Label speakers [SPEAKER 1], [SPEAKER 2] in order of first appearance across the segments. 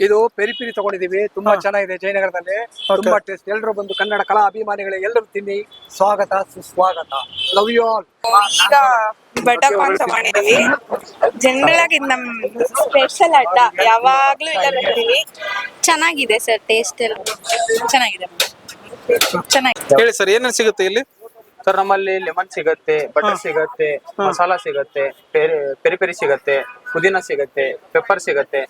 [SPEAKER 1] ಇದು peri peri ತಗೊಂಡಿದೀವಿ, ತುಂಬಾ ಚೆನ್ನಾಗಿದೆ. ಜಯನಗರದಲ್ಲಿ ತುಂಬಾ ಟೇಸ್ಟ್. ಎಲ್ಲರೂ ಬಂದು ಕನ್ನಡ ಕಲಾ ಅಭಿಮಾನಿಗಳು ಎಲ್ಲರೂ ತಿನ್ನಿ. ಸ್ವಾಗತ ಸುಸ್ವಾಗತ. Love you all.
[SPEAKER 2] ಈಗ ಬಟರ್ಕಾರ್ನ್ ತಗೊಂಡಿದೀವಿ. ಜನರಲ್ ಆಗಿ ನಮ್ ಸ್ಪೆಷಲ್ ಅಡ್ಡ ಯಾವಾಗ್ಲೂ ಇಲ್ಲ ಬರ್ತೀವಿ. ಚೆನ್ನಾಗಿದೆ ಸರ್, ಟೇಸ್ಟ್ ಎಲ್ಲ ಚೆನ್ನಾಗಿದೆ.
[SPEAKER 3] ಹೇಳಿ ಸರ್, ಏನೇನು ಸಿಗುತ್ತೆ ಇಲ್ಲಿ?
[SPEAKER 4] ಸರ್ ನಮ್ಮಲ್ಲಿ ಲೆಮನ್ ಸಿಗತ್ತೆ, ಬಟರ್ ಸಿಗತ್ತೆ, ಮಸಾಲಾ ಸಿಗತ್ತೆ, ಪೆರಿ ಪೆರಿ ಸಿಗತ್ತೆ, ಪುದೀನ ಸಿಗತ್ತೆ, ಪೆಪ್ಪರ್ ಸಿಗತ್ತೆ,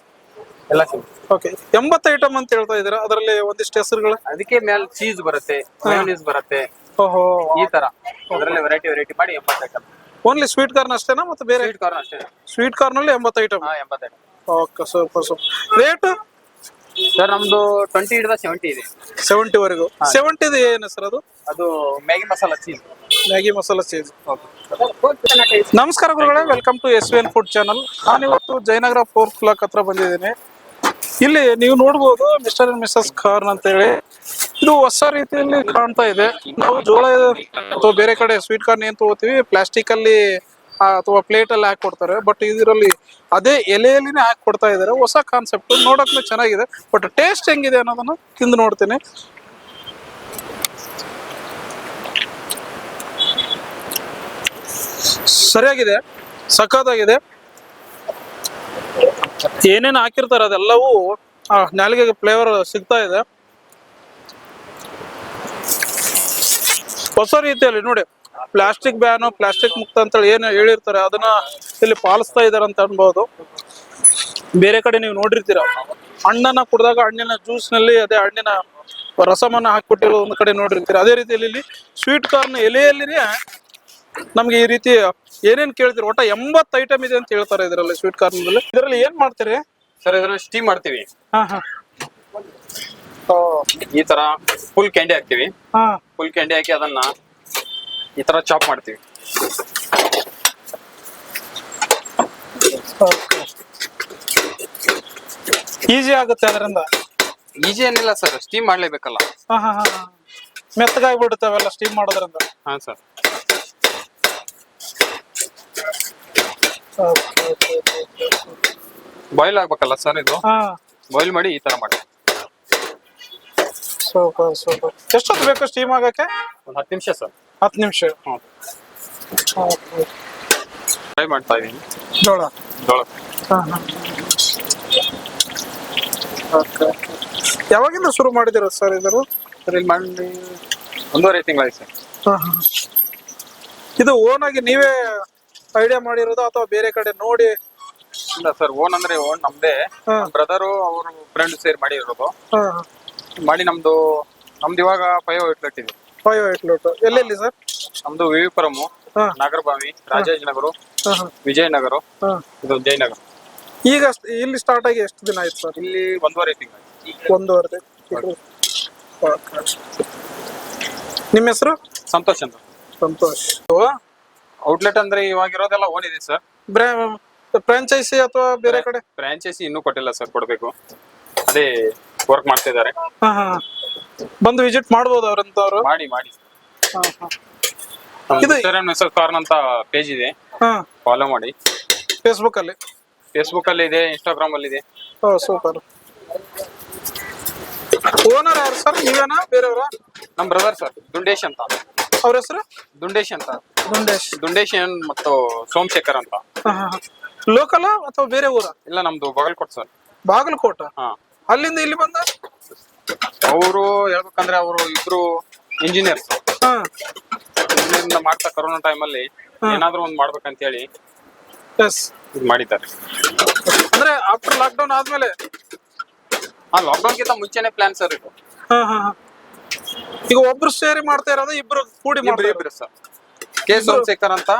[SPEAKER 4] ಎಲ್ಲ ಸಿಗುತ್ತೆ.
[SPEAKER 3] ಓಕೆ, 80 ಐಟಮ್ ಅಂತ ಹೇಳ್ತಾ ಇದ್ದೀರಾ, ಅದರಲ್ಲಿ ಒಂದಿಷ್ಟು ಹೆಸರುಗಳು?
[SPEAKER 4] ಅದಕ್ಕೆ ಮೇಲೆ ಚೀಸ್ ಬರುತ್ತೆ, ಮಯೋನೀಸ್ ಬರುತ್ತೆ,
[SPEAKER 3] ಓಹೋ,
[SPEAKER 4] ಈ ತರ ಅದರಲ್ಲಿ ವೆರೈಟಿ ಮಾಡಿ 80 ಐಟಮ್.
[SPEAKER 3] ಓನ್ಲಿ ಸ್ವೀಟ್ ಕಾರ್ನ್ ಅಷ್ಟೇನಾ ಮತ್ತೆ ಬೇರೆ?
[SPEAKER 4] ಸ್ವೀಟ್ ಕಾರ್ನ್ ಅಷ್ಟೇ.
[SPEAKER 3] ಸ್ವೀಟ್ ಕಾರ್ನ್ ಅಲ್ಲಿ 80 item.
[SPEAKER 4] 80 item.
[SPEAKER 3] Okay, super. Rate
[SPEAKER 4] sir ನಮ್ದು 20 ಹಿಡಿದ 70 ಇದೆ.
[SPEAKER 3] 70 ವರೆಗೂ. 70 ಏನು ಸರ್ ಅದು?
[SPEAKER 4] ಅದು Maggi masala cheese.
[SPEAKER 3] Maggi masala cheese. ನಮಸ್ಕಾರ ಗುರುಗಳೇ, welcome to SVN food channel. ನಾನಿವತ್ತು ಜಯನಗರ 4th ಬ್ಲಾಕ್ ಹತ್ರ ಬಂದಿದ್ದೀನಿ. ಇಲ್ಲಿ ನೀವು ನೋಡ್ಬೋದು ಮಿಸ್ಟರ್ ಅಂಡ್ ಮಿಸಸ್ ಕಾರ್ನ್ ಅಂತ ಹೇಳಿ. ಇದು ಹೊಸ ರೀತಿಯಲ್ಲಿ ಕಾಣ್ತಾ ಇದೆ. ನಾವು ಜೋಳ ಅಥವಾ ಬೇರೆ ಕಡೆ ಸ್ವೀಟ್ ಕಾರ್ನ್ ಏನ್ ತಗೋತೀವಿ, ಪ್ಲಾಸ್ಟಿಕ್ ಅಲ್ಲಿ ಅಥವಾ ಪ್ಲೇಟ್ ಅಲ್ಲಿ ಹಾಕಿ ಕೊಡ್ತಾರೆ. ಬಟ್ ಇದರಲ್ಲಿ ಅದೇ ಎಲೆಯಲ್ಲಿನೇ ಹಾಕಿ ಕೊಡ್ತಾ ಇದಾರೆ. ಹೊಸ ಕಾನ್ಸೆಪ್ಟ್, ನೋಡಕ್ಕೆ ಚೆನ್ನಾಗಿದೆ. ಬಟ್ ಟೇಸ್ಟ್ ಹೆಂಗಿದೆ ಅನ್ನೋದನ್ನ ತಿಂದು ನೋಡ್ತೀನಿ. ಸರಿಯಾಗಿದೆ, ಸಖತ್ತಾಗಿದೆ. ಏನೇನು ಹಾಕಿರ್ತಾರೆ ಅದೆಲ್ಲವೂ ನಾಲಿಗೆಗೆ ಫ್ಲೇವರ್ ಸಿಗ್ತಾ ಇದೆ. ಹೊಸ ರೀತಿಯಲ್ಲಿ ನೋಡಿ, ಪ್ಲಾಸ್ಟಿಕ್ ಬ್ಯಾನು, ಪ್ಲಾಸ್ಟಿಕ್ ಮುಕ್ತ ಅಂತೇಳಿ ಏನು ಹೇಳಿರ್ತಾರೆ ಅದನ್ನ ಇಲ್ಲಿ ಪಾಲಿಸ್ತಾ ಇದಾರೆ ಅಂತ ಅನ್ಬಹುದು. ಬೇರೆ ಕಡೆ ನೀವು ನೋಡಿರ್ತೀರ, ಹಣ್ಣನ್ನ ಕುಡಿದಾಗ ಹಣ್ಣಿನ ಜ್ಯೂಸ್ ನಲ್ಲಿ ಅದೇ ಹಣ್ಣಿನ ರಸಮನ್ನ ಹಾಕ್ಬಿಟ್ಟಿರೋ ಒಂದು ಕಡೆ ನೋಡಿರ್ತೀರ. ಅದೇ ರೀತಿಯಲ್ಲಿ ಇಲ್ಲಿ ಸ್ವೀಟ್ ಕಾರ್ನ್ ಎಲೆಯಲ್ಲಿನೇ ನಮ್ಗೆ ಈ ರೀತಿ ಏನೇನ್ ಕೇಳ್ತೀರಿ, ಒಟ್ಟ 80 ಐಟಮ್ ಇದೆ ಅಂತ ಹೇಳ್ತಾರೆ ಇದರಲ್ಲಿ ಸ್ವೀಟ್ ಕಾರ್ನ್. ಇದರಲ್ಲಿ ಏನ್ ಮಾಡ್ತೀರಿ
[SPEAKER 4] ಸರ್? ಇದರಲ್ಲಿ ಸ್ಟೀಮ್ ಮಾಡ್ತೀವಿ.
[SPEAKER 3] ಹಾ,
[SPEAKER 4] ಈ ತರ ಫುಲ್ ಕ್ಯಾಂಡಿ ಹಾಕ್ತಿವಿ.
[SPEAKER 3] ಹಾ,
[SPEAKER 4] ಫುಲ್ ಕ್ಯಾಂಡಿ ಹಾಕಿ ಅದನ್ನ ಈ ತರ ಚಾಪ್ ಮಾಡ್ತೀವಿ.
[SPEAKER 3] ಈಸಿ ಆಗುತ್ತೆ ಅದರಿಂದ?
[SPEAKER 4] ಈಜಿ ಏನಿಲ್ಲ ಸರ್, ಸ್ಟೀಮ್ ಮಾಡ್ಲೇಬೇಕಲ್ಲ.
[SPEAKER 3] ಮೆತ್ತಗಾಗ್ಬಿಡುತ್ತೆ ಅವೆಲ್ಲ ಸ್ಟೀಮ್ ಮಾಡೋದ್ರಿಂದ.
[SPEAKER 4] ಹಾ ಸರ್. ಬಾಯ್ಲ್ ಆಗ್ಬೇಕಲ್ಲ ಸರ್ ಇದು. ಬಾಯ್ಲ್ ಮಾಡಿ ಈ ತರ ಮಾಡಿ.
[SPEAKER 3] ಸೂಪರ್. ಎಷ್ಟೊತ್ತು ಬೇಕು ಸ್ಟೀಮ್ ಆಗಕ್ಕೆ?
[SPEAKER 4] ಒಂದು 10 ನಿಮಿಷ ಸರ್.
[SPEAKER 3] 10 ನಿಮಿಷ.
[SPEAKER 4] ಟ್ರೈ ಮಾಡ್ತಾ ಇದೀನಿ.
[SPEAKER 3] ಜೋಳ. ಯಾವಾಗಿಂದ ಶುರು ಮಾಡಿದಿರ ಸರ್ ಇದನ್ನು?
[SPEAKER 4] ಸರ್ ಇಲ್ಲಿ ಮಾಡಿ 1.5 ತಿಂಗಳಾಯ್ತು ಸರ್.
[SPEAKER 3] ಇದು ಓನ್ ಆಗಿ ನೀವೇ ಐಡಿಯಾ ಮಾಡಿರೋದು ಅಥವಾ ಬೇರೆ ಕಡೆ ನೋಡಿ?
[SPEAKER 4] ಇಲ್ಲ ಸರ್, ಓನ್ ಅಂದ್ರೆ ಓನ್ ನಮ್ದೇ. ಬ್ರದರು ಅವರು ಫ್ರೆಂಡ್ ಸೇರಿ ಮಾಡಿರೋದು. ಮಾಡಿ ನಮ್ದು ಇವಾಗ 5 ಔಟ್ಲೆಟ್ ಇದೆ.
[SPEAKER 3] 5 ಔಟ್ಲೆಟ್ ಎಲ್ಲೆಲ್ಲಿ ಸರ್?
[SPEAKER 4] ನಮ್ದು ವಿವಿಪುರಂ, ನಾಗರಬಾವಿ, ರಾಜಾಜಿನಗರ, ವಿಜಯನಗರ, ಇದು ಜಯನಗರ.
[SPEAKER 3] ಈಗ ಇಲ್ಲಿ ಸ್ಟಾರ್ಟ್ ಆಗಿ ಎಷ್ಟು ದಿನ ಆಯ್ತು ಸರ್?
[SPEAKER 4] ಇಲ್ಲಿ 1.5 ತಿಂಗಳು.
[SPEAKER 3] 1.5 ತಿಂಗಳು. ನಿಮ್ಮ ಹೆಸರು?
[SPEAKER 4] ಸಂತೋಷ್ ಅಂತ.
[SPEAKER 3] ಸಂತೋಷ್.
[SPEAKER 4] ಔಟ್ಲೆಟ್ ಅಂದ್ರೆ ಇವಾಗ ಇರೋದೆಲ್ಲ ಓನ್ ಇದೆ ಸರ್.
[SPEAKER 3] ಫ್ರಾಂಚೈಸಿ ಅಥವಾ ಬೇರೆ ಕಡೆ?
[SPEAKER 4] ಫ್ರಾಂಚೈಸಿ ಇನ್ನೂ ಕೊಟ್ಟಿಲ್ಲ ಸರ್, ಕೊಡ್ಬೇಕು. ಅದೇ ವರ್ಕ್ ಮಾಡ್ತಾ ಇದಾರೆ.
[SPEAKER 3] ಬಂದು ವಿಸಿಟ್ ಮಾಡಬಹುದು ಅವರಂತವ್ರು?
[SPEAKER 4] ಮಾಡಿ. ಮಿಸ್ಟರ್ ಕಾರ್ನ್ ಅಂತ ಪೇಜ್ ಇದೆ, ಫಾಲೋ ಮಾಡಿ.
[SPEAKER 3] ಫೇಸ್ಬುಕ್ ಅಲ್ಲಿ
[SPEAKER 4] ಇದೆ, ಇನ್ಸ್ಟಾಗ್ರಾಮ್ ಅಲ್ಲಿ ಇದೆ.
[SPEAKER 3] ಸೂಪರ್. ಓನರ್ ಯಾರು ಸರ್, ನೀವೇನಾ ಬೇರೆಯವರ?
[SPEAKER 4] ನಮ್ ಬ್ರದರ್ ಸರ್, ದುಂಡೇಶ್ ಅಂತ.
[SPEAKER 3] ಅವ್ರ ಹೆಸರು?
[SPEAKER 4] ದುಂಡೇಶ್ ಅಂತ.
[SPEAKER 3] ದುಂಡೇಶ್
[SPEAKER 4] ಮತ್ತು ಸೋಮಶೇಖರ್ ಅಂತ.
[SPEAKER 3] ಲೋಕಲ್ ಅಥವಾ ಬೇರೆ ಊರ?
[SPEAKER 4] ಇಲ್ಲ, ನಮ್ದು ಬಾಗಲಕೋಟ್ ಸರ್.
[SPEAKER 3] ಬಾಗಲಕೋಟ. ಅಲ್ಲಿಂದ ಇಲ್ಲಿ ಬಂದ?
[SPEAKER 4] ಅವರು ಹೇಳ್ಬೇಕಂದ್ರೆ ಅವರು ಇಬ್ರು ಇಂಜಿನಿಯರ್ಸ್. ಇಂಜಿನಿಯರ್ ಮಾಡ್ತಾ ಕೊರೋನಾ ಟೈಮಲ್ಲಿ ಏನಾದ್ರು ಒಂದ್ ಮಾಡ್ಬೇಕಂತ ಹೇಳಿ ಮಾಡಿದ್ದಾರೆ.
[SPEAKER 3] ಅಂದ್ರೆ ಆಫ್ಟರ್ ಲಾಕ್ಡೌನ್ ಆದ್ಮೇಲೆ?
[SPEAKER 4] ಲಾಕ್ಡೌನ್ ಗಿಂತ ಮುಂಚೆನೆ ಪ್ಲಾನ್ ಸರ್ ಇದು.
[SPEAKER 3] ಈಗ ಒಬ್ರು ಸೇರಿ ಮಾಡ್ತಾ ಇರೋದು, ಇಬ್ರು ಕೂಡಿ
[SPEAKER 4] ಇಬ್ರು ಸರ್. ಕೆ ಸೋಮಶೇಖರ್ ಅಂತ,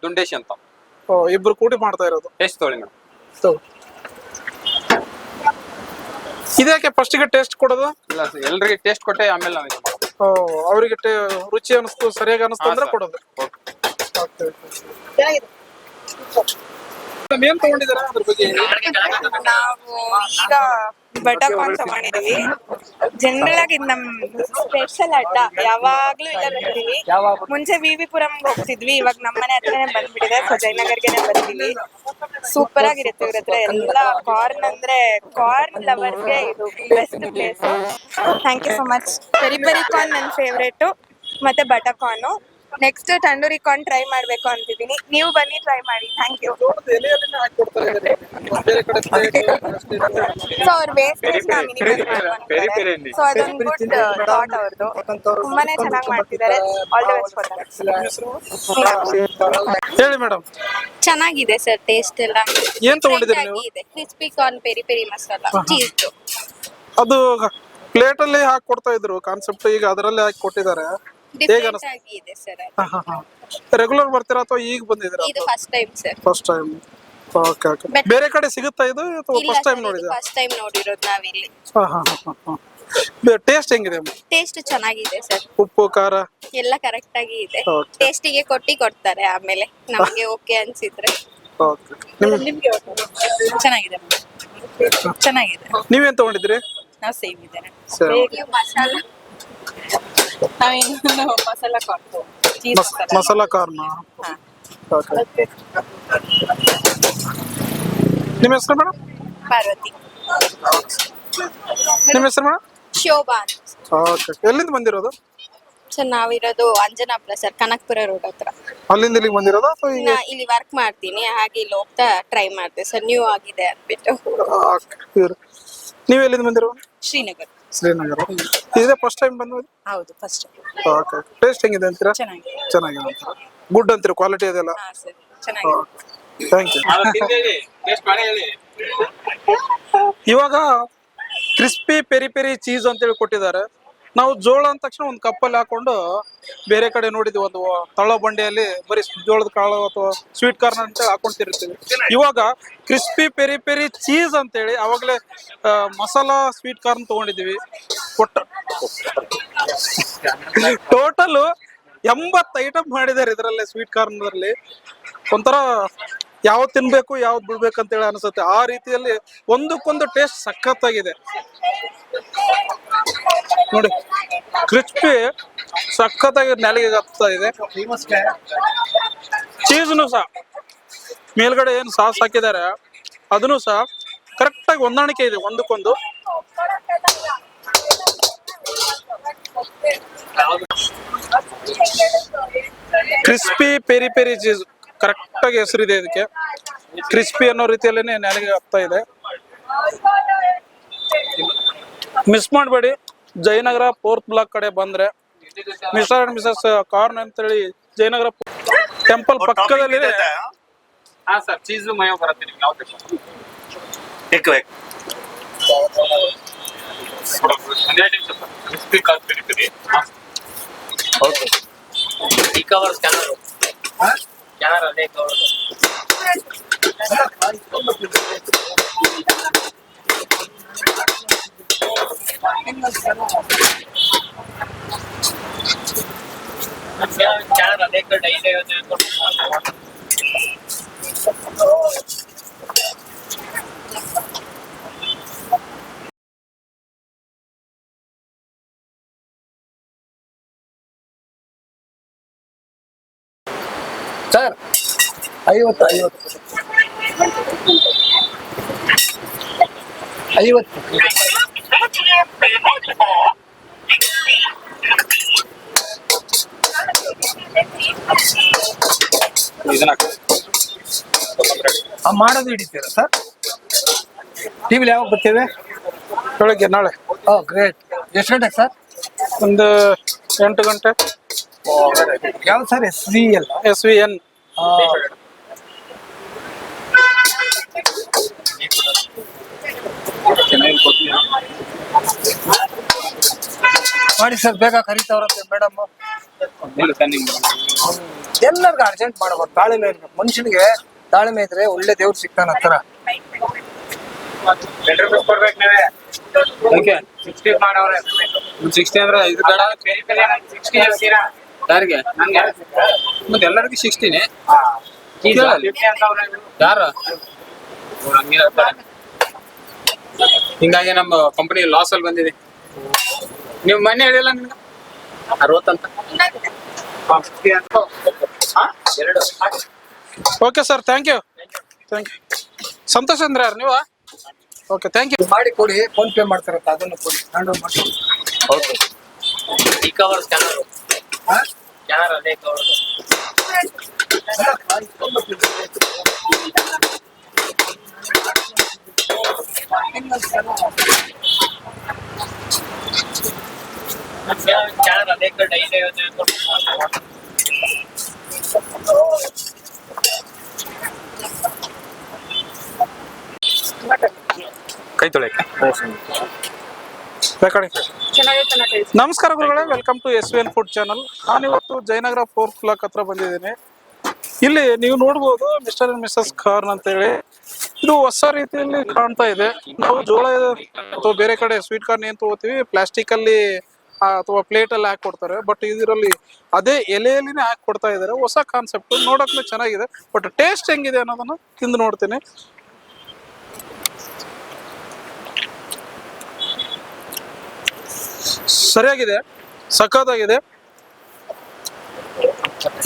[SPEAKER 4] ದುಂಡೇಶ್ ಅಂತ.
[SPEAKER 3] ಇಬ್ರು ಕೂಡಿ ಮಾಡ್ತಾ ಇರೋದು.
[SPEAKER 4] ಟೇಸ್ಟ್ ತೊಳಿ ಮೇಡಮ್.
[SPEAKER 3] ಇದಕ್ಕೆ ಫಸ್ಟ್ ಗೆ ಟೇಸ್ಟ್ ಕೊಡೋದು?
[SPEAKER 4] ಇಲ್ಲ, ಎಲ್ರಿಗೆ ಟೇಸ್ಟ್ ಕೊಟ್ಟೆ ಆಮೇಲೆ ನಾವು
[SPEAKER 3] ಅವರಿಗೆ ರುಚಿ ಅನಿಸ್ತು, ಸರಿಯಾಗಿ ಅನಿಸ್ತು ಅಂದ್ರೆ ಕೊಡೋದು. ಏನ್ ತಗೊಂಡಿದ್ದೀರಾ ಅದ್ರ ಬಗ್ಗೆ?
[SPEAKER 2] ನಾವು ಈಗ ಬಟರ್ ಕಾರ್ನ್ ತಗೊಂಡಿದೀವಿ. ಜನರಲ್ ಆಗಿ ನಮ್ ಸ್ಪೆಷಲ್ ಅಡ್ಡ, ಯಾವಾಗ್ಲೂ ಇಲ್ಲೇ ಬರ್ತೀವಿ. ಮುಂಚೆ ವಿವಿಪುರಂ ಹೋಗ್ತಿದ್ವಿ, ಇವಾಗ ನಮ್ಮನೆ ಹತ್ರನೇ ಬಂದ್ಬಿಟ್ಟಿದೆ, ಸೊ ಜಯನಗರ್ಗೆನೆ ಬರ್ತೀವಿ. ಸೂಪರ್ ಆಗಿರುತ್ತೆ ಇವ್ರ ಹತ್ರ ಎಲ್ಲ. ಕಾರ್ನ್ ಅಂದ್ರೆ ಕಾರ್ನ್ ಲವರ್ಸ್ಗೆ ಇದು best place. Thank you so much. Peri peri corn ನನ್ನ ಫೇವ್ರೇಟು, ಮತ್ತೆ butter corn. Next tandoori corn try ಮಾಡ್ಬೇಕು ಅಂತಿದ್ದೀನಿ, ನೀವು ಬನ್ನಿ ಟ್ರೈ ಮಾಡಿ. Thank you. ಸೊ ಅವ್ರ ವೇಸ್ಟೇಜ್ ನ ಮಿನಿಮೈಸ್ ಮಾಡ್ತಾರೆ, ಸೊ ಅದೊಂದು ಗುಡ್ ಥಾಟ್ ಅವ್ರದ್ದು. ತುಂಬಾನೇ ಚೆನ್ನಾಗಿ ಮಾಡ್ತಿದ್ದಾರೆ. All the best for that.
[SPEAKER 3] ಹೇಳಿ ಮೇಡಮ್,
[SPEAKER 2] ಚೆನ್ನಾಗಿದೆ ಸರ್, ಟೇಸ್ಟ್ ಎಲ್ಲ
[SPEAKER 3] ಏನ್ ತಗೊಂಡಿದ್ದೀರಿ ನೀವು?
[SPEAKER 2] Crispy corn peri peri masala cheese.
[SPEAKER 3] ಅದು ಪ್ಲೇಟ್ ಅಲ್ಲಿ ಹಾಕಿ ಕೊಡ್ತಾ ಇದ್ರು ಕಾನ್ಸೆಪ್ಟ್, ಈಗ ಅದರಲ್ಲಿ ಹಾಕಿ ಕೊಟ್ಟಿದ್ದಾರೆ.
[SPEAKER 2] ಡಿಫರೆಂಟ್ ಆಗಿದೆ ಸರ್.
[SPEAKER 3] ರೆಗ್ಯುಲರ್ ಬರ್ತೀರಾ ಅಥವಾ ಈಗ ಬಂದಿದ್ದೀರಾ?
[SPEAKER 2] ಇದು first time sir.
[SPEAKER 3] First time. Okay okay. ಬೇರೆ ಕಡೆ ಸಿಗುತ್ತಾ ಇದು ಅಥವಾ ಫಸ್ಟ್ ಟೈಮ್ ನೋಡಿದ್ರಾ?
[SPEAKER 2] ಫಸ್ಟ್ ಟೈಮ್ ನೋಡಿರೋದು ನಾವಿಲ್ಲಿ.
[SPEAKER 3] ಟೇಸ್ಟ್ ಹೆಂಗಿದೆ?
[SPEAKER 2] ಟೇಸ್ಟ್ ಚೆನ್ನಾಗಿದೆ ಸರ್.
[SPEAKER 3] ಉಪ್ಪು ಖಾರ
[SPEAKER 2] ಎಲ್ಲ ಕರೆಕ್ಟ್ ಆಗಿ ಇದೆ.
[SPEAKER 3] Okay.
[SPEAKER 2] ಟೇಸ್ಟಿಗೆ ಕೊಡ್ತಾರೆ, ಆಮೇಲೆ ನಮಗೆ ಓಕೆ ಅನ್ಸಿದ್ರೆ.
[SPEAKER 3] ಓಕೆ.
[SPEAKER 2] ನಿಮ್ಗೆ ಚೆನ್ನಾಗಿದೆ, ಚೆನ್ನಾಗಿದೆ.
[SPEAKER 3] ನೀವೇನ್ ತಗೊಂಡಿದ್ರಿ?
[SPEAKER 2] ನಾವು ಸೇಮ್ ಇದ್ದೇನೆ.
[SPEAKER 3] Same.
[SPEAKER 2] ಮಸಾಲಾ ನಾವೇನು ಮಸಾಲಾ ಕಾರ್ನ್ ಚೀಸ್
[SPEAKER 3] ಮಸಾಲಾ ಕಾರ್ನ.
[SPEAKER 2] ಹಾ.
[SPEAKER 3] ಓಕೆ. ನಿಮ್ಮ ಹೆಸರು ಮೇಡಮ್?
[SPEAKER 2] ಪಾರ್ವತಿ.
[SPEAKER 3] ನಿಮ್ಮ ಹೆಸರು ಮೇಡಮ್?
[SPEAKER 2] ಶೋಭಾ.
[SPEAKER 3] ಓಕೆ. ಎಲ್ಲಿಂದ ಬಂದಿರೋದು?
[SPEAKER 2] ಸರ್ ನಾವಿರೋದು ಅಂಜನಾಪುರ ಸರ್, ಕನಕಪುರ ರೋಡ್ ಹತ್ರ.
[SPEAKER 3] ಅಲ್ಲಿಂದ ಇಲ್ಲಿಗೆ ಬಂದಿರೋದು ಅಥವಾ ಈಗ?
[SPEAKER 2] ನಾ ಇಲ್ಲಿ ವರ್ಕ್ ಮಾಡ್ತೀನಿ, ಹಾಗೆ ಇಲ್ಲಿ ಹೋಗ್ತಾ ಟ್ರೈ ಮಾಡ್ದೆ ಸರ್, ನ್ಯೂ ಆಗಿದೆ ಅಂದ್ಬಿಟ್ಟು.
[SPEAKER 3] ನೀವು ಎಲ್ಲಿಂದ ಬಂದಿರೋ?
[SPEAKER 2] ಶ್ರೀನಗರ್.
[SPEAKER 3] ಶ್ರೀನಗರ. ಇದೇ ಫಸ್ಟ್ ಟೈಮ್ ಬಂದದ್ದು?
[SPEAKER 2] ಹೌದು, ಫಸ್ಟ್.
[SPEAKER 3] ಓಕೆ. ಟೇಸ್ಟ್ ಹೆಂಗಿದೆ ಅಂತೀರಾ?
[SPEAKER 2] ಚೆನ್ನಾಗಿದೆ.
[SPEAKER 3] ಚೆನ್ನಾಗಿದೆ ಅಂತೀರಾ? ಗುಡ್ ಅಂತೀರಾ? ಕ್ವಾಲಿಟಿ ಅದೆಲ್ಲ?
[SPEAKER 2] ಹಾ ಸರ್, ಚೆನ್ನಾಗಿದೆ.
[SPEAKER 3] Thank you. ಇವಾಗ ಕ್ರಿಸ್ಪಿ ಪೆರಿ ಪೆರಿ ಚೀಸ್ ಅಂತೇಳಿ ಕೊಟ್ಟಿದ್ದಾರೆ. ನಾವು ಜೋಳ ಅಂದ ತಕ್ಷಣ ಒಂದು ಕಪ್ಪಲ್ಲಿ ಹಾಕೊಂಡು ಬೇರೆ ಕಡೆ ನೋಡಿದ್ವಿ, ಒಂದು ತಳ ಬಂಡಿಯಲ್ಲಿ ಬರೀ ಜೋಳದ ಕಾಳು ಅಥವಾ ಸ್ವೀಟ್ ಕಾರ್ನ್ ಅಂತ ಹಾಕೊಂತಿರ್ತೀವಿ. ಇವಾಗ ಕ್ರಿಸ್ಪಿ ಪೆರಿ ಪೆರಿ ಚೀಸ್ ಅಂತೇಳಿ ಅವಾಗಲೇ ಮಸಾಲಾ ಸ್ವೀಟ್ ಕಾರ್ನ್ ತಗೊಂಡಿದ್ದೀವಿ. ಟೋಟಲ್ 80 ಐಟಮ್ ಮಾಡಿದ್ದಾರೆ ಇದರಲ್ಲೇ, ಸ್ವೀಟ್ ಕಾರ್ನಲ್ಲಿ. ಒಂಥರ ಯಾವ್ದು ತಿನ್ಬೇಕು ಯಾವ್ದು ಬಿಡ್ಬೇಕು ಅಂತೇಳಿ ಅನ್ಸುತ್ತೆ, ಆ ರೀತಿಯಲ್ಲಿ ಒಂದಕ್ಕೊಂದು ಟೇಸ್ಟ್ ಸಖತ್ತಾಗಿದೆ ನೋಡಿ. ಕ್ರಿಸ್ಪಿ ಸಖತ್ತಾಗಿ ನಾಲಿಗೆ ಹತ್ತಾ ಇದೆ. ಚೀಸ್ನು ಸಹ ಮೇಲ್ಗಡೆ ಏನು ಸಾಸ್ ಹಾಕಿದ್ದಾರೆ ಅದನ್ನು ಸಹ ಕರೆಕ್ಟಾಗಿ ಹೊಂದಾಣಿಕೆ ಇದೆ ಒಂದಕ್ಕೊಂದು. Crispy peri peri cheese correct ಆಗಿ ಹೆಸರಿದೆ ಇದಕ್ಕೆ. ಕ್ರಿಸ್ಪಿ ಅನ್ನೋ ರೀತಿಯಲ್ಲೇನೆ ನಾಲಿಗೆ ಆಗ್ತಾ ಇದೆ. ಮಿಸ್ ಮಾಡಬೇಡಿ, ಜಯನಗರ 4th ಬ್ಲಾಕ್ ಕಡೆ ಬಂದ್ರೆ ಮಿಸ್ಟರ್ ಅಂಡ್ ಮಿಸಸ್ ಕಾರ್ನ್ ಅಂತೇಳಿ ಜಯನಗರ ಟೆಂಪಲ್ ಪಕ್ಕದಲ್ಲಿ.
[SPEAKER 4] ಹಾ ಸರ್, ಚೀಸ್ ಮಯೋ ಬರುತ್ತೆ ನಿಮ್ಗೆ ಯಾವ ಬೇಕು ಬೇಕು. Crispy corn peri peri. Okay. ಈ ಕವರ್ ಸ್ಕ್ಯಾನರ್ ಅದೇ ಕವರ್. ಸ್ಕ್ಯಾನರ್ ಅದೇ ಕಡೆ ಇದೆ.
[SPEAKER 1] ಸರ್ 50 ಮಾಡೋದು ಹಿಡಿತೀರಾ ಸರ್? ಟಿವಿಲಿ ಯಾವಾಗ ಬರ್ತೀವಿ?
[SPEAKER 3] ಬೆಳಗ್ಗೆ ನಾಳೆ.
[SPEAKER 1] ಗ್ರೇಟ್. ಎಷ್ಟು ಗಂಟೆಗೆ ಸರ್?
[SPEAKER 3] ಒಂದು 8 ಗಂಟೆ.
[SPEAKER 1] ಯಾವ ಸರ್? SVN. ಮಾಡಿ ಸರ್, ಬೇಗ ಕರೀತಾವ್ರಂತೆ ಮೇಡಮ್. ಎಲ್ಲರಿಗೂ ಅರ್ಜೆಂಟ್ ಮಾಡಬಾರ್ದು, ತಾಳ್ಮೆ ಇರ್ಬೇಕು ಮನುಷ್ಯನಿಗೆ. ತಾಳ್ಮೆ ಇದ್ರೆ ಒಳ್ಳೆ ದೇವ್ರು ಸಿಗ್ತಾನ ಹತ್ರ.
[SPEAKER 4] 60 ಅಂದ್ರೆ ಇದು ಬೇಡ. 60 ಹೇಳ್ತೀರಾ ಯಾರಿಗೆ? ನಂಗೆ ಮತ್ತೆ ಎಲ್ಲರಿಗೂ 60ನೇ. ಯಾರು ಹಂಗೆ ಹೇಳ್ತಾರೆ? ಹಿಂಗಾಗಿ ನಮ್ಮ ಕಂಪನಿ ಲಾಸ್ ಅಲ್ಲಿ ಬಂದಿದೆ. ನೀವು ಮೊನ್ನೆ ಹೇಳಿಲ್ಲ ನಿಮ್ಗೆ 60 ಅಂತ. ಎರಡು
[SPEAKER 3] okay sir, thank you. Santosh ಅಂದ್ರೆ ಯಾರು ನೀವು? Okay, thank you.
[SPEAKER 1] ಮಾಡಿ ಕೊಡಿ, ಫೋನ್ ಪೇ ಮಾಡ್ತಾರಂತ ಅದನ್ನು ಕೊಡಿ, ಹ್ಯಾಂಡ್ ಓವರ್ ಮಾಡಿ.
[SPEAKER 4] ಓಕೆ. ಈ ಕವರ್ ಸ್ಕ್ಯಾನರ್ ಅದೇ ಕವರ್. ಸ್ಕ್ಯಾನರ್ ಅದೇ ಡೈಲಿ ಕೈ ತೊಳೆಯಕ್ಕೆ.
[SPEAKER 3] ನಮಸ್ಕಾರ ಗುರುಗಳೇ, welcome to SVN food channel. ನಾನಿವತ್ತು ಜಯನಗರ 4th ಬ್ಲಾಕ್ ಹತ್ರ ಬಂದಿದ್ದೀನಿ. ಇಲ್ಲಿ ನೀವು ನೋಡ್ಬೋದು ಮಿಸ್ಟರ್ ಅಂಡ್ ಮಿಸಸ್ ಕಾರ್ನ್ ಅಂತೇಳಿ. ಇದು ಹೊಸ ರೀತಿಯಲ್ಲಿ ಕಾಣ್ತಾ ಇದೆ. ನಾವು ಜೋಳ ಅಥವಾ ಬೇರೆ ಕಡೆ ಸ್ವೀಟ್ ಕಾರ್ನ್ ಏನ್ ತಗೋತೀವಿ ಪ್ಲಾಸ್ಟಿಕ್ ಅಲ್ಲಿ ಅಥವಾ ಪ್ಲೇಟ್ ಅಲ್ಲಿ ಹಾಕಿ ಕೊಡ್ತಾರೆ. ಬಟ್ ಇದರಲ್ಲಿ ಅದೇ ಎಲೆಯಲ್ಲಿನೇ ಹಾಕಿ ಕೊಡ್ತಾ ಇದ್ದಾರೆ. ಹೊಸ ಕಾನ್ಸೆಪ್ಟ್, ನೋಡೋಕೆ ಚೆನ್ನಾಗಿದೆ. ಬಟ್ ಟೇಸ್ಟ್ ಹೆಂಗಿದೆ ಅನ್ನೋದನ್ನ ತಿಂದು ನೋಡ್ತೀನಿ. ಸರಿಯಾಗಿದೆ, ಸಖತ್ತಾಗಿದೆ.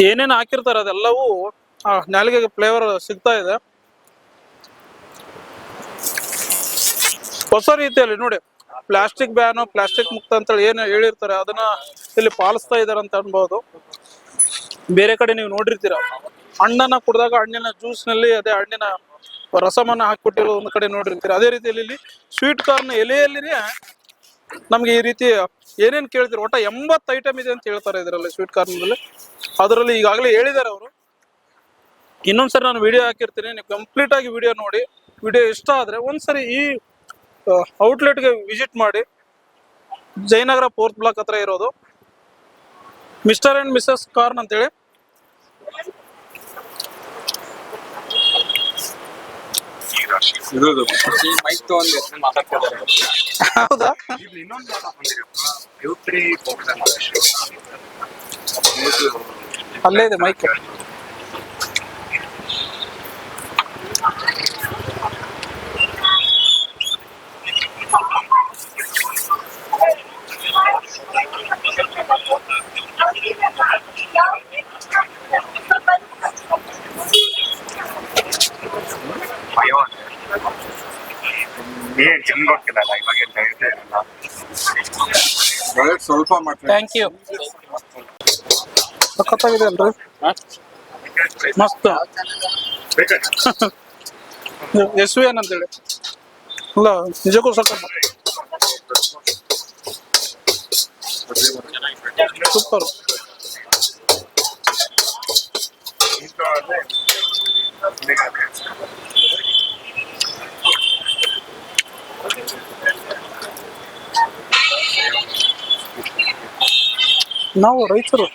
[SPEAKER 3] ಏನೇನು ಹಾಕಿರ್ತಾರೆ ಅದೆಲ್ಲವೂ ನಾಲಿಗೆಗೆ ಫ್ಲೇವರ್ ಸಿಗ್ತಾ ಇದೆ. ಹೊಸ ರೀತಿಯಲ್ಲಿ ನೋಡಿ, ಪ್ಲಾಸ್ಟಿಕ್ ಬ್ಯಾನು, ಪ್ಲಾಸ್ಟಿಕ್ ಮುಕ್ತ ಅಂತೇಳಿ ಏನು ಹೇಳಿರ್ತಾರೆ ಅದನ್ನ ಇಲ್ಲಿ ಪಾಲಿಸ್ತಾ ಇದಾರೆ ಅಂತ ಅನ್ಬೋದು. ಬೇರೆ ಕಡೆ ನೀವು ನೋಡಿರ್ತೀರ, ಹಣ್ಣನ್ನ ಕುಡಿದಾಗ ಹಣ್ಣಿನ ಜ್ಯೂಸ್ ನಲ್ಲಿ ಅದೇ ಹಣ್ಣಿನ ರಸಮನ್ನ ಹಾಕಿಬಿಟ್ಟಿರೋ ಒಂದು ಕಡೆ ನೋಡಿರ್ತೀರ. ಅದೇ ರೀತಿಯಲ್ಲಿ ಇಲ್ಲಿ ಸ್ವೀಟ್ ಕಾರ್ನ್ ಎಲೆಯಲ್ಲಿನೇ ನಮ್ಗೆ ಈ ರೀತಿ ಏನೇನ್ ಕೇಳ್ತೀರಿ, ಒಟ್ಟ 80 ಐಟಮ್ ಇದೆ ಅಂತ ಹೇಳ್ತಾರೆ ಇದರಲ್ಲಿ ಸ್ವೀಟ್ ಕಾರ್ನಲ್ಲಿ. ಅದರಲ್ಲಿ ಈಗಾಗಲೇ ಹೇಳಿದ್ದಾರೆ ಅವರು. ಇನ್ನೊಂದ್ಸರಿ ನಾನು ವಿಡಿಯೋ ಹಾಕಿರ್ತೀನಿ, ನೀವು ಕಂಪ್ಲೀಟ್ ಆಗಿ ವಿಡಿಯೋ ನೋಡಿ. ವಿಡಿಯೋ ಇಷ್ಟ ಆದ್ರೆ ಒಂದ್ಸರಿ ಈ ಔಟ್ಲೆಟ್ಗೆ ವಿಸಿಟ್ ಮಾಡಿ. ಜಯನಗರ 4th ಬ್ಲಾಕ್ ಹತ್ರ ಇರೋದು ಮಿಸ್ಟರ್ ಅಂಡ್ ಮಿಸಸ್ ಕಾರ್ನ್ ಅಂತೇಳಿ. ಹೌದಾ? ಅಲ್ಲೇ ಇದೆ ಮೈಕ್.
[SPEAKER 5] ಸ್ವಲ್ಪ
[SPEAKER 3] ಥ್ಯಾಂಕ್ ಯು. ಸಖತ್ತಾಗಿದೆ ಅಲ್ರಿ, ಮಸ್ತ್. SVN ಅಂತೇಳಿ ಅಲ್ಲ, ನಿಜಕ್ಕೂ ಸಖತ್ ಸೂಪರ್. ನಾವು ರೈತರು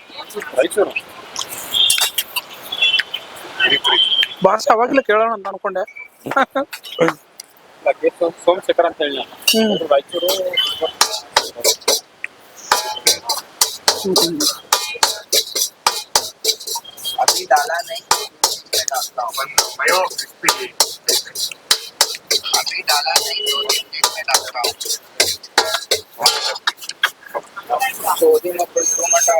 [SPEAKER 3] ಭಾಷೆ ಅವಾಗಲೇ ಕೇಳೋಣ ಅಂತ ಅನ್ಕೊಂಡೆ.
[SPEAKER 4] ಸೋಮಶೇಖರ್ ಅಂತ ಹೇಳಿ ರಾಯಚೂರು.
[SPEAKER 5] अभी डाला नहीं, मैं डालता हूँ। मयो क्रिस्पी, अभी डाला नहीं, 2 दिन में डालता हूँ। ಸೋದಿ ಮತ್ತು ಟೊಮೆಟೊ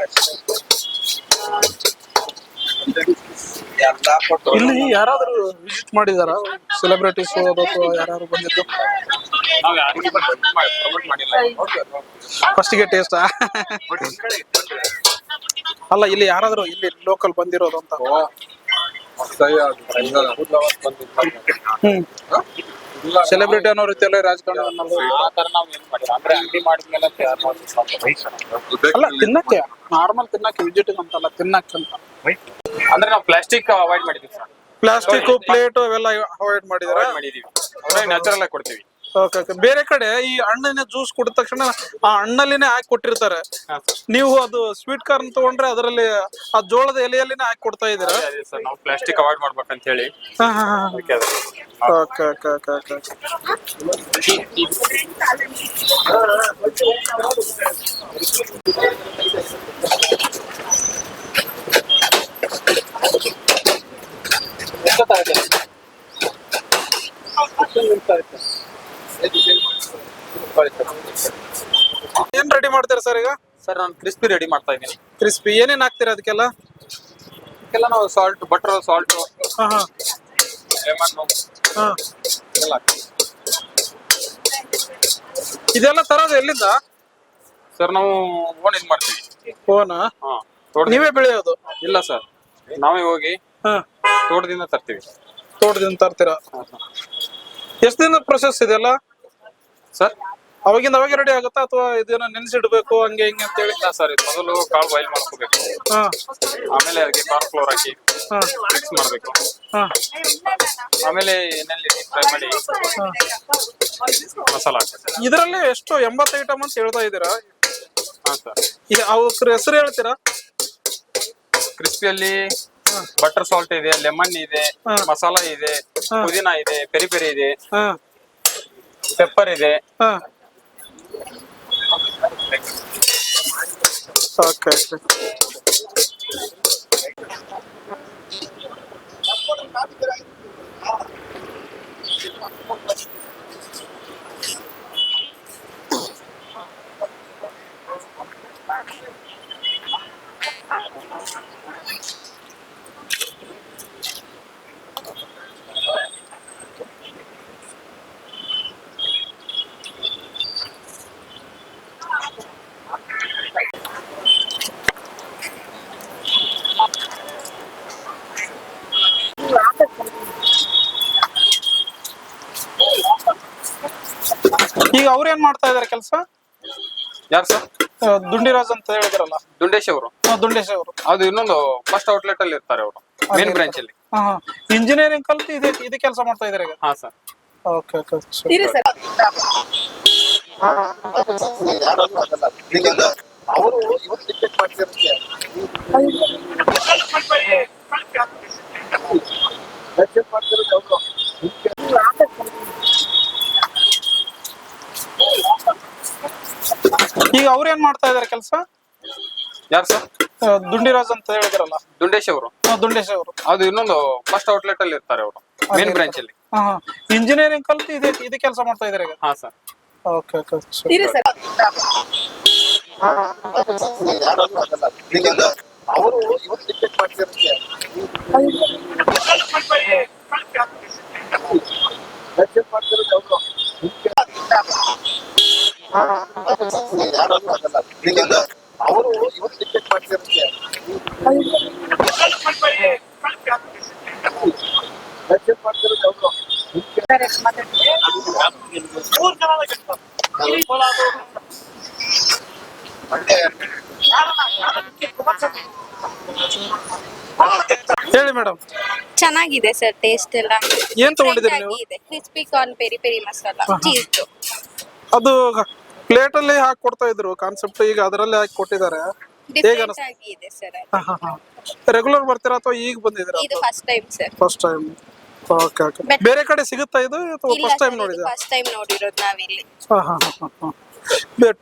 [SPEAKER 5] ಎಲ್ಲ ಕೊಟ್ಟು.
[SPEAKER 3] ಇಲ್ಲಿ ಯಾರಾದ್ರೂ ವಿಸಿಟ್ ಮಾಡಿದಾರ ಸೆಲೆಬ್ರಿಟೀಸ್ ಅಥವಾ ಯಾರು ಬಂದಿದ್ದು?
[SPEAKER 4] ನಾವು ಯಾರಿಗೂ ಪ್ರಮೋಟ್ ಮಾಡಿಲ್ಲ.
[SPEAKER 3] ಫಸ್ಟಿಗೆ ಟೇಸ್ಟ್ ಅಲ್ಲ, ಇಲ್ಲಿ ಯಾರಾದ್ರೂ ಇಲ್ಲಿ ಲೋಕಲ್ ಬಂದಿರೋದು ಅಂತ? ಸೆಲೆಬ್ರಿಟಿ ಅನ್ನೋ ರೀತಿಯಲ್ಲ ರಾಜಕಾರಣ
[SPEAKER 4] ಆ ತರ ನಾವು ಏನ್ ಮಾಡಿಲ್ಲ. ಅಂದ್ರೆ ಅಂಗಡಿ ಮಾಡಿದ್ಮೇಲೆ
[SPEAKER 3] ಅಲ್ಲ, ತಿನ್ನಕ್ಕೆ ನಾರ್ಮಲ್ ತಿನ್ನಕ್ಕೆ, ವಿಸಿಟಿಂಗ್ ಅಂತಲ್ಲ, ತಿನ್ನಕ್ಕೆ ಅಂತ.
[SPEAKER 4] ಅಂದ್ರೆ ನಾವು ಪ್ಲಾಸ್ಟಿಕ್ ಅವಾಯ್ಡ್ ಮಾಡಿದೀವಿ ಸರ್.
[SPEAKER 3] ಪ್ಲಾಸ್ಟಿಕ್ ಪ್ಲೇಟ್ ಅವೆಲ್ಲ ಅವಾಯ್ಡ್ ಮಾಡಿದಾರೆ.
[SPEAKER 4] ಮಾಡಿದೀವಿ, ನ್ಯಾಚುರಲ್ ಆಗಿ ಕೊಡ್ತೀವಿ.
[SPEAKER 3] ಓಕೆ. ಬೇರೆ ಕಡೆ ಈ ಹಣ್ಣಿನ ಜ್ಯೂಸ್ ಕುಡಿದ ತಕ್ಷಣ ಆ ಹಣ್ಣಲ್ಲಿನೇ ಹಾಕಿ ಕೊಟ್ಟಿರ್ತಾರೆ. ನೀವು ಅದು ಸ್ವೀಟ್ ಕಾರ್ನ್ ತಗೊಂಡ್ರೆ ಅದರಲ್ಲಿ ಆ ಜೋಳದ ಎಲೆಯಲ್ಲಿನೇ ಹಾಕಿ ಕೊಡ್ತಾ ಇದೀರಾ?
[SPEAKER 4] ಸರ್, ನಾವು ಪ್ಲಾಸ್ಟಿಕ್ ಅವಾಯ್ಡ್ ಮಾಡ್ಬೇಕಂತ ಹೇಳಿ.
[SPEAKER 3] Okay okay okay okay. ಏನ್ ರೆಡಿ ಮಾಡ್ತೀರಾ ಸರ್ ಈಗ?
[SPEAKER 4] ಸರ್ ನಾನು ಕ್ರಿಸ್ಪಿ ರೆಡಿ ಮಾಡ್ತಾ ಇದ್ದೀನಿ.
[SPEAKER 3] ಕ್ರಿಸ್ಪಿ ಏನೇನ್ ಹಾಕ್ತೀರಾ ಅದಕ್ಕೆಲ್ಲ?
[SPEAKER 4] ಇದಕ್ಕೆಲ್ಲ ನಾವು ಸಾಲ್ಟ್, ಬಟರ್, ಸಾಲ್ಟ್,
[SPEAKER 3] ಹಾ ಹಾ
[SPEAKER 4] ಲೆಮನ್
[SPEAKER 3] ಹಾ.
[SPEAKER 4] ಎಲ್ಲ ಹಾಕ್ತೀವಿ.
[SPEAKER 3] ಇದೆಲ್ಲ ತರೋದು ಎಲ್ಲಿಂದ?
[SPEAKER 4] ಸರ್ ನಾವು ಓನ್ ಇದು ಮಾಡ್ತೀವಿ.
[SPEAKER 3] ಓನಾ?
[SPEAKER 4] ಹಾ,
[SPEAKER 3] ನೀವೇ ಬೆಳೆಯೋದು?
[SPEAKER 4] ಇಲ್ಲ ಸರ್, ನಾವೇ ಹೋಗಿ
[SPEAKER 3] ಹಾ,
[SPEAKER 4] ತೋಟದಿಂದ ತರ್ತೀವಿ.
[SPEAKER 3] ತೋಟದಿಂದ ತರ್ತೀರಾ? ಎಷ್ಟು ದಿನದ ಪ್ರೊಸೆಸ್ ಇದೆಲ್ಲ
[SPEAKER 4] ಸರ್
[SPEAKER 3] ಅವಾಗಿಂದ ಅವಾಗ ರೆಡಿ ಆಗುತ್ತಾ ಅಥವಾ ಇದನ್ನ ನೆನ್ಸಿಡ್ಬೇಕು ಹಂಗೆ ಹಿಂಗೆ ಅಂತ ಹೇಳಿ?
[SPEAKER 4] ಇಲ್ಲ ಸರ್, ಇದು ಮೊದಲು ಕಾಳು ಬಾಯ್ಲ್ ಮಾಡ್ಕೋಬೇಕು.
[SPEAKER 3] ಹಾ
[SPEAKER 4] ಆಮೇಲೆ ಅದಕ್ಕೆ ಕಾರ್ನ್ ಫ್ಲೋರ್ ಹಾಕಿ
[SPEAKER 3] ಹಾ
[SPEAKER 4] ಮಿಕ್ಸ್ ಮಾಡಬೇಕು.
[SPEAKER 3] ಹಾ
[SPEAKER 4] ಆಮೇಲೆ ಎಣ್ಣೆಯಲ್ಲಿ ಫ್ರೈ ಮಾಡಿ ಮಸಾಲ ಹಾಕ್ಬೇಕು.
[SPEAKER 3] ಇದರಲ್ಲಿ ಎಷ್ಟು 80 ಐಟಮ್ ಅಂತ ಹೇಳ್ತಾ ಇದ್ದೀರಾ?
[SPEAKER 4] ಹಾ ಸರ್.
[SPEAKER 3] ಈಗ ಅವ್ರ ಹೆಸರು ಹೇಳ್ತೀರಾ?
[SPEAKER 4] ಕ್ರಿಸ್ಪಿಯಲ್ಲಿ ಬಟರ್ ಸಾಲ್ಟ್ ಇದೆ, ಲೆಮನ್ ಇದೆ, ಮಸಾಲ ಇದೆ, ಪುದೀನ ಇದೆ, ಪೆರಿ ಪೆರಿ ಇದೆ,
[SPEAKER 3] ಹಾ
[SPEAKER 4] ಪೆಪ್ಪರ್ ಇದೆ.
[SPEAKER 3] ಹಾ ಓಕೆ. ಈಗ ಅವ್ರ ಏನ್ ಮಾಡ್ತಾ ಇದಾರೆ ಕೆಲಸ?
[SPEAKER 4] ಯಾರು ಸರ್?
[SPEAKER 3] ದುಂಡಿರಾಜ್ ಅಂತ ಹೇಳಿದ್ರಲ್ಲ,
[SPEAKER 4] ದುಂಡೇಶ್ ಅವರು.
[SPEAKER 3] ದುಂಡೇಶ್ ಅವರು.
[SPEAKER 4] ಅದು ಇನ್ನೊಂದು ಫಸ್ಟ್ ಔಟ್ಲೆಟ್ ಅಲ್ಲಿ ಇರ್ತಾರೆ ಅವರು, ಮೇನ್ ಬ್ರಾಂಚ್ ಅಲ್ಲಿ.
[SPEAKER 3] ಇಂಜಿನಿಯರಿಂಗ್ ಕಲ್ತು ಇದೆ ಕೆಲಸ ಮಾಡ್ತಾ ಇದಾರೆ ಈಗ?
[SPEAKER 4] ಹಾ ಸರ್.
[SPEAKER 3] Okay okay.
[SPEAKER 5] ಅವರು ಇವತ್ತು ಟಿಕೆಟ್ ಮಾಡ್ತಿರುತ್ತೆ.
[SPEAKER 3] ಈಗ ಅವ್ರ ಏನ್ ಮಾಡ್ತಾ ಇದಾರೆ ಕೆಲಸ?
[SPEAKER 4] ಯಾರು ಸರ್?
[SPEAKER 3] ದುಂಡಿರಾಜ್ ಅಂತ ಹೇಳಿದ್ರಲ್ಲ,
[SPEAKER 4] ದುಂಡೇಶ್ ಅವರು.
[SPEAKER 3] ದುಂಡೇಶ್ ಅವರು.
[SPEAKER 4] ಅದು ಇನ್ನೊಂದು ಫಸ್ಟ್ ಔಟ್ಲೆಟ್ ಅಲ್ಲಿ ಇರ್ತಾರೆ ಅವರು, ಮೇನ್ ಬ್ರಾಂಚ್ ಅಲ್ಲಿ.
[SPEAKER 3] ಇಂಜಿನಿಯರಿಂಗ್ ಕಲ್ತು ಇದೆ ಕೆಲಸ ಮಾಡ್ತಾ ಇದಾರೆ ಈಗ?
[SPEAKER 4] ಹಾ ಸರ್.
[SPEAKER 3] Okay okay.
[SPEAKER 5] ಅವರು ಇವತ್ತು ಟಿಕೆಟ್ ಮಾಡ್ತಿರುತ್ತೆ. ಅವರು ಇವತ್ತು ಟಿಕೆಟ್ ಮಾಡ್ತಿರುತ್ತೆ.
[SPEAKER 3] ಹೇಳಿ ಮೇಡಮ್.
[SPEAKER 2] ಚೆನ್ನಾಗಿದೆ ಸರ್, ಟೇಸ್ಟ್ ಎಲ್ಲ
[SPEAKER 3] ಏನ್ ತಗೊಂಡಿದ್ದೀರಿ ನೀವು?
[SPEAKER 2] Crispy corn, peri peri masala, cheese.
[SPEAKER 3] ಅದು ಪ್ಲೇಟ್ ಅಲ್ಲಿ ಹಾಕಿ ಕೊಡ್ತಾ ಇದ್ರು ಕಾನ್ಸೆಪ್ಟ್, ಈಗ ಅದರಲ್ಲಿ ಹಾಕಿ ಕೊಟ್ಟಿದ್ದಾರೆ. ಹೇಗೆ
[SPEAKER 2] ಡಿಫ್ರೆಂಟ್ ಆಗಿದೆ ಸರ್.
[SPEAKER 3] ರೆಗ್ಯುಲರ್ ಬರ್ತೀರಾ ಅಥವಾ ಈಗ ಬಂದಿದ್ದೀರಾ?
[SPEAKER 2] ಇದು first time sir.
[SPEAKER 3] First time. Okay okay. ಬೇರೆ ಕಡೆ ಸಿಗುತ್ತಾ ಇದು ಅಥವಾ
[SPEAKER 2] ಇಲ್ಲ
[SPEAKER 3] ಫಸ್ಟ್ ಟೈಮ್
[SPEAKER 2] ಸರ್,
[SPEAKER 3] ನೋಡಿದ್ರಾ?
[SPEAKER 2] ಫಸ್ಟ್ ಟೈಮ್ ನೋಡಿರೋದು ನಾವಿಲ್ಲಿ.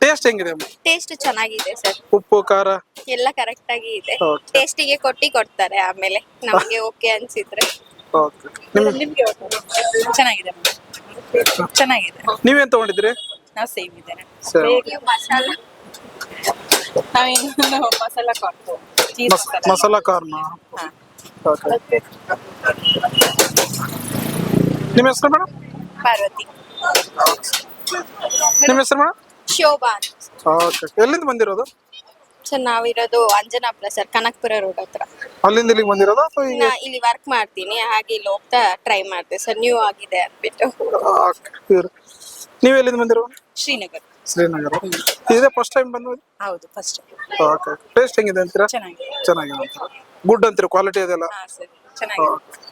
[SPEAKER 3] ಟೇಸ್ಟ್ ಹೆಂಗಿದೆ?
[SPEAKER 2] ಟೇಸ್ಟ್ ಚೆನ್ನಾಗಿದೆ ಸರ್,
[SPEAKER 3] ಉಪ್ಪು ಖಾರ
[SPEAKER 2] ಎಲ್ಲ ಕರೆಕ್ಟ್ ಆಗಿ ಇದೆ.
[SPEAKER 3] Okay.
[SPEAKER 2] ಟೇಸ್ಟಿಗೆ ಕೊಡ್ತಾರೆ, ಆಮೇಲೆ ನಮಗೆ ಓಕೆ ಅನ್ಸಿದ್ರೆ.
[SPEAKER 3] ಓಕೆ.
[SPEAKER 2] ನಿಮ್ಗೆ ಚೆನ್ನಾಗಿದೆ, ಚೆನ್ನಾಗಿದೆ.
[SPEAKER 3] ನೀವೇನ್ ತಗೊಂಡಿದ್ರಿ?
[SPEAKER 2] ನಾವು ಸೇಮ್ ಇದ್ದೇನೆ.
[SPEAKER 3] Same.
[SPEAKER 2] ಮಸಾಲ ನಾವೇನು ಮಸಾಲ ಕಾರ್ನ್, ಚೀಸ್
[SPEAKER 3] ಮಸಾಲಾ ಕಾರ್ನ.
[SPEAKER 2] ಹಾ.
[SPEAKER 3] ಓಕೆ. ನಿಮ್ಮ ಹೆಸರು ಮೇಡಮ್?
[SPEAKER 2] ಪಾರ್ವತಿ.
[SPEAKER 3] ನಿಮ್ಮ ಹೆಸರು ಮೇಡಮ್?
[SPEAKER 2] ಶೋಭಾ.
[SPEAKER 3] ಓಕೆ. ಎಲ್ಲಿಂದ ಬಂದಿರೋದು?
[SPEAKER 2] ಸರ್ ನಾವಿರೋದು ಅಂಜನಾಪುರ ಸರ್, ಕನಕಪುರ ರೋಡ್ ಹತ್ರ.
[SPEAKER 3] ಅಲ್ಲಿಂದ ಇಲ್ಲಿಗೆ ಬಂದಿರೋದು ಅಥವಾ ಈಗ?
[SPEAKER 2] ನಾ ಇಲ್ಲಿ ವರ್ಕ್ ಮಾಡ್ತೀನಿ, ಹಾಗೆ ಇಲ್ಲಿ ಹೋಗ್ತಾ ಟ್ರೈ ಮಾಡ್ದೆ ಸರ್, ನ್ಯೂ ಆಗಿದೆ ಅಂದ್ಬಿಟ್ಟು.
[SPEAKER 3] ನೀವು ಎಲ್ಲಿಂದ ಬಂದಿರೋದು?
[SPEAKER 2] ಶ್ರೀನಗರ್.
[SPEAKER 3] ಶ್ರೀನಗರ. ಇದೇ ಫಸ್ಟ್ ಟೈಮ್ ಬಂದು?
[SPEAKER 2] ಹೌದು, ಫಸ್ಟ್.
[SPEAKER 3] ಓಕೆ. ಟೇಸ್ಟ್ ಹೆಂಗಿದೆ ಅಂತೀರಾ?
[SPEAKER 2] ಚೆನ್ನಾಗಿದೆ.
[SPEAKER 3] ಚೆನ್ನಾಗಿದೆ ಅಂತೀರಾ? ಗುಡ್ ಅಂತೀರಾ? ಕ್ವಾಲಿಟಿ ಅದೆಲ್ಲ?
[SPEAKER 2] ಹಾ ಸರ್, ಚೆನ್ನಾಗಿದೆ.